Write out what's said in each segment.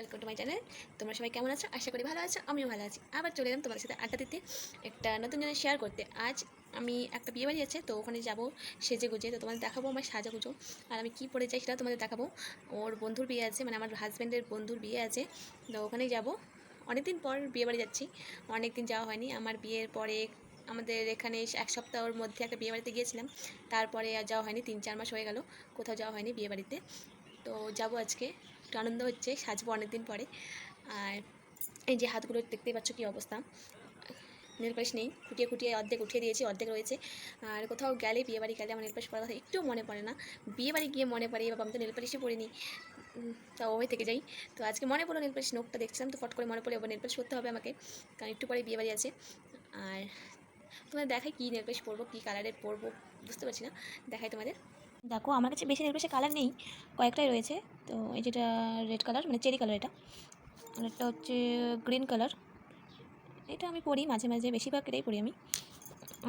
Welcome to my channel. তোমরা সবাই কেমন আছো? আশা করি ভালো আছো, আমিও ভালো আছি। আবার চলে এলাম তোমাদের সাথে আড্ডা দিতে, একটা নতুন জিনিস শেয়ার করতে। আজ আমি একটা বিয়ে বাড়ি আছে, তো ওখানে যাবো সেজে গুজে। তো তোমাদের দেখাবো আমার সাজাগুজো, আর আমি কী পরে যাই সেটাও তোমাদের দেখাবো। ওর বন্ধুর বিয়ে আছে, মানে আমার হাজব্যান্ডের বন্ধুর বিয়ে আছে, তো ওখানেই যাবো। অনেকদিন পর বিয়ে বাড়ি যাচ্ছি, অনেক দিন যাওয়া হয়নি। আমার বিয়ের পরে আমাদের এখানে এক সপ্তাহের মধ্যে একটা বিয়ে বাড়িতে গিয়েছিলাম, তারপরে আর যাওয়া হয়নি। 3-4 মাস হয়ে গেল কোথাও যাওয়া হয়নি বিয়ে বাড়িতে। তো যাবো আজকে, একটু আনন্দ হচ্ছে, সাজবো অনেকদিন পরে। আর এই যে হাতগুলো দেখতেই পাচ্ছ কী অবস্থা, নেল পালিশ নেই, খুঁটিয়ে খুঁটিয়ে অর্ধেক উঠিয়ে দিয়েছি, অর্ধেক রয়েছে। আর কোথাও গেলে বিয়ে বাড়ি গেলে আমার নেল পালিশ পরার কথা একটু মনে পড়ে না, বিয়ে বাড়ি গিয়ে মনে পড়ে বাবা আমি তো নেল পালিশই পরিনি, তা ওই থেকে যাই। তো আজকে মনে পড়লো নেল পালিশ, নোকটা দেখছিলাম তো ফট করে মনে পড়ে, এবার নেল পালিশ করতে হবে আমাকে, কারণ একটু পরে বিয়ে বাড়ি আছে। আর তোমাদের দেখাই কী নেল পালিশ পরবো, কী কালারের পরবো বুঝতে পারছি না, দেখাই তোমাদের। দেখো আমার কাছে বেশি নেল পালিশের কালার নেই, কয়েকটাই রয়েছে। তো এই যেটা রেড কালার, মানে চেরি কালার এটা, আর একটা হচ্ছে গ্রিন কালার, এটা আমি পরি মাঝে মাঝে, বেশিরভাগ এটাই পরি আমি।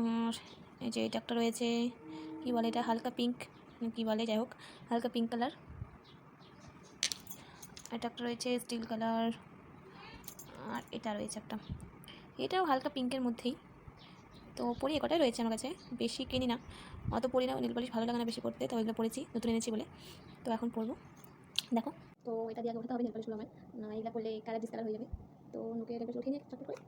আর এই যে এটা একটা রয়েছে, কী বলে এটা, হালকা পিঙ্ক কী বলে, যাই হোক হালকা পিঙ্ক কালার। এটা একটা রয়েছে স্টিল কালার, আর এটা রয়েছে একটা, এটাও হালকা পিঙ্কের মধ্যেই। তো পরি কটাই রয়েছে আমার কাছে, বেশি কিনি না, অত পরি না, নেল পালিশ ভালো লাগে না বেশি পড়তে, তো এগুলো পরেছি, নতুন এনেছি বলে। তো এখন পরবো, দেখো। তো এটা দিয়ে আগে উঠাতে হবে নেল পালিশগুলো আমার, এগুলো করলে কালার ডিসকালার হয়ে যাবে। তো নোকে এটা উঠিয়ে নিয়ে চটপট করে,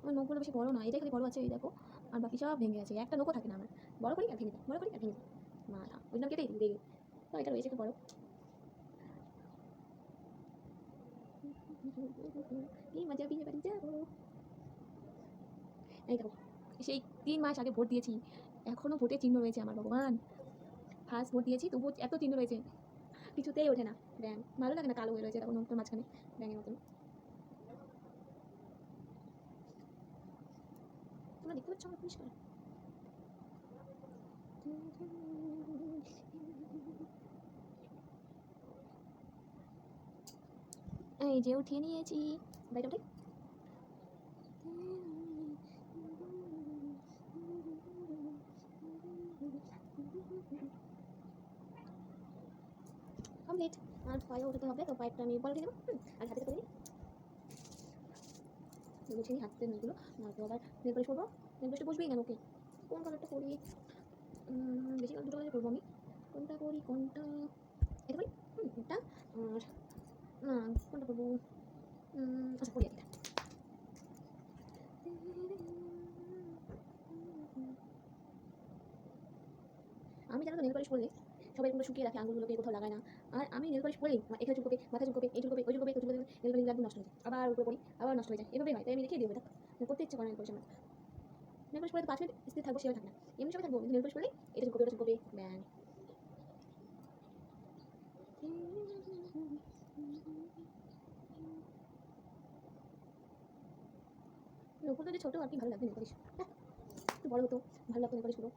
আমার নখগুলো বেশি বড় না, এটাই খালি বড় আছে, এই দেখো, আর বাকি সব ভেঙে আছে, একটা নখও থাকে না আমার, বড় করি আর ভেঙে দিই, বড় করি আর ভেঙে দিই, না না ওই নাম কেটেই দিই। তো এটা রয়েছে একটু বড়, এই মজা বিয়ে বাড়ি যাবো। এই দেখো, সেই 3 মাস আগে ভোট দিয়েছি, এখনও ভোটের চিহ্ন রয়েছে আমার, ভগবান। ফার্স্ট ভোট দিয়েছি তবুও এত চিহ্ন রয়েছে, কিছুতেই ওঠে না ব্যাং, ভালো লাগে না, কালো হয়ে রয়েছে দেখো নখটার মাঝখানে ব্যাঙের মতন। তোমরা দেখতে পাচ্ছ আমার পরিষ্কার? এই যে উঠিয়ে নিয়েছি, বাইরে উঠে কমপ্লিট। আর পায়ে উঠাতে হবে, তো পাইপটা আমি পরে দিয়ে দেবো, আর হাতে করে দিই, গুছিয়ে নিই হাতের নখগুলো, নয়তো আবার নেল পালিশ করবো। নেল পালিশটা বসবেই না ওকে, কোন কালারটা করি, বেশি দুটো কালার করবো আমি, কোনটা করি কোনটা, এটা করি, এটা, আর না কোনটা করবো, আচ্ছা করি এটা। আমি জানো তো নেল পালিশ করলে সবাই এগুলো শুকিয়ে রাখে, আঙুলগুলোকে কোথাও লাগায় না, আর আমি নেল পালিশ পরেই এখানে চুলকোবে, মাথা চুলকোবে, এই চুলকোবে, ওই চুলকোবে, ওই চুলকোবে, নেল পালিশ একদম নষ্ট হয়ে যায়, আবার উপরে পড়ি আবার নষ্ট হয়ে যায়, এভাবেই হয়, তাই আমি রেখে দিই ওটা, করতে ইচ্ছা করে নেল পালিশ আমার। নেল পালিশ পরে তো 5 মিনিট স্থির থাকবো সেভাবে থাকে না, এমনি সময় থাকবো, কিন্তু নেল পালিশ করলে এটা চুলকোবে, ওটা চুলকোবে, ব্যাং। নকুলটা যে ছোটো আর কি ভালো লাগবে নেল পালিশ, একটু বড় হতো ভালো লাগতো নেল পালিশগুলো।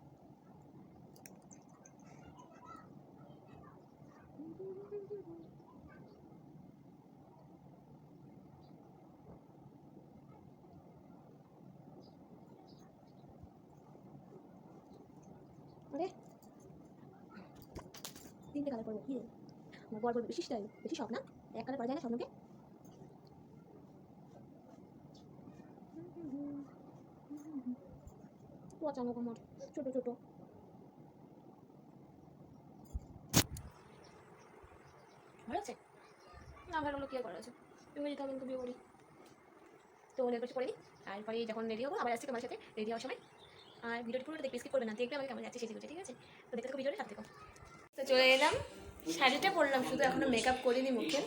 আরে 3টে কালার করবো, কি রে আমার বর বলবে বেশি স্টাইল, বেশি শখ না, এক কালার করা যায় না স্বপ্নকে। পচা নখ আমার, ছোটো ছোটো, ভালো আছে না, ভালো হলো কি আর করা আছে, তুমি যেতে হবে তো বিয়ে করি। তো নেল পালিশ করে নিই, আর পরে যখন রেডি হবো আবার আসছি তোমার সাথে রেডি হওয়ার সময়। আর ভিডিওটি পুরোটা দেখবে, স্কিপ করবে না, দেখবে আমাকে কেমন যাচ্ছে সেজে গুজে, ঠিক আছে? তো দেখতে থাকো ভিডিওটা, সাথে দেখো। তো চলে এলাম, শাড়িটা পরলাম শুধু, এখনও মেকআপ করিনি মুখে,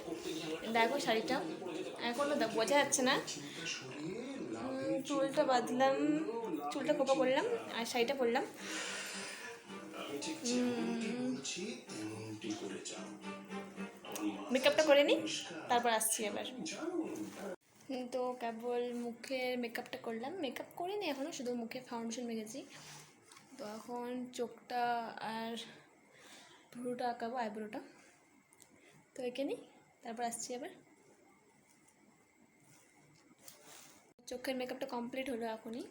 দেখো শাড়িটা এখনও বোঝা যাচ্ছে না। চুলটা বাঁধলাম, চুলটা খোপা করলাম, আর শাড়িটা পরলাম। মেকআপটা করে নিই, তারপর আসছি আবার। তো কেবল মুখের মেকআপটা করলাম, মেকআপ করিনি এখনও, শুধু মুখে ফাউন্ডেশন মেখেছি। তো এখন চোখটা আর ভ্রুটা আঁকাবো, আইব্রোটা, তো এঁকে নিই, তারপর আসছি আবার। চোখের মেকআপটা কমপ্লিট হলো এখনই।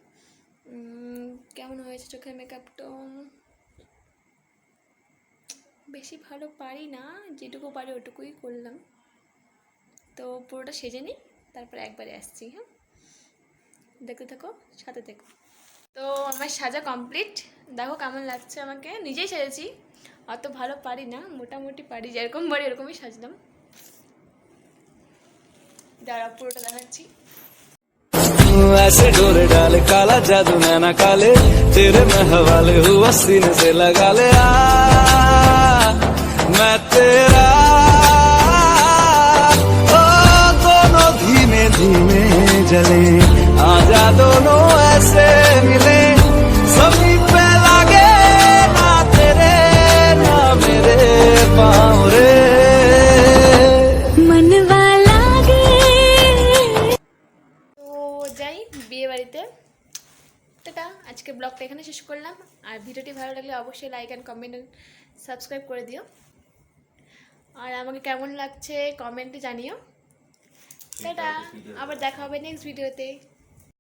কেমন হয়েছে চোখের মেকআপটা? বেশি ভালো পারি না, যেটুকু পারি ওটুকুই করলাম। তো পুরোটা সেজে নিই, তারপরে একবারে আসছি। হ্যাঁ, দেখতে থাকো, সাথে থেকো। তো আমার সাজা কমপ্লিট, দেখো কেমন লাগছে আমাকে। নিজেই সেজেছি, অত ভালো পারি না, মোটামুটি পারি, যেরকম পারি এরকমই সাজলাম। দাঁড়া পুরোটা দেখাচ্ছি। ऐसे डोरे डाले काला जादू नैना काले तेरे में हवाले हुआ सीने से लगा ले मैं तेरा ओ दोनों धीमे धीमे जले आजा दोनों ऐसे मिले सभी पे लागे ना तेरे ना मेरे पाँव रे তো যাই বিয়ে বাড়িতে। টাটা, আজকে ব্লগটা এখানে শেষ করলাম। আর ভিডিওটি ভালো লাগলে অবশ্যই like and comment and subscribe করে দিও। আর আমাকে কেমন লাগছে কমেন্টে জানিও। টাটা, আবার দেখা হবে নেক্সট ভিডিওতে।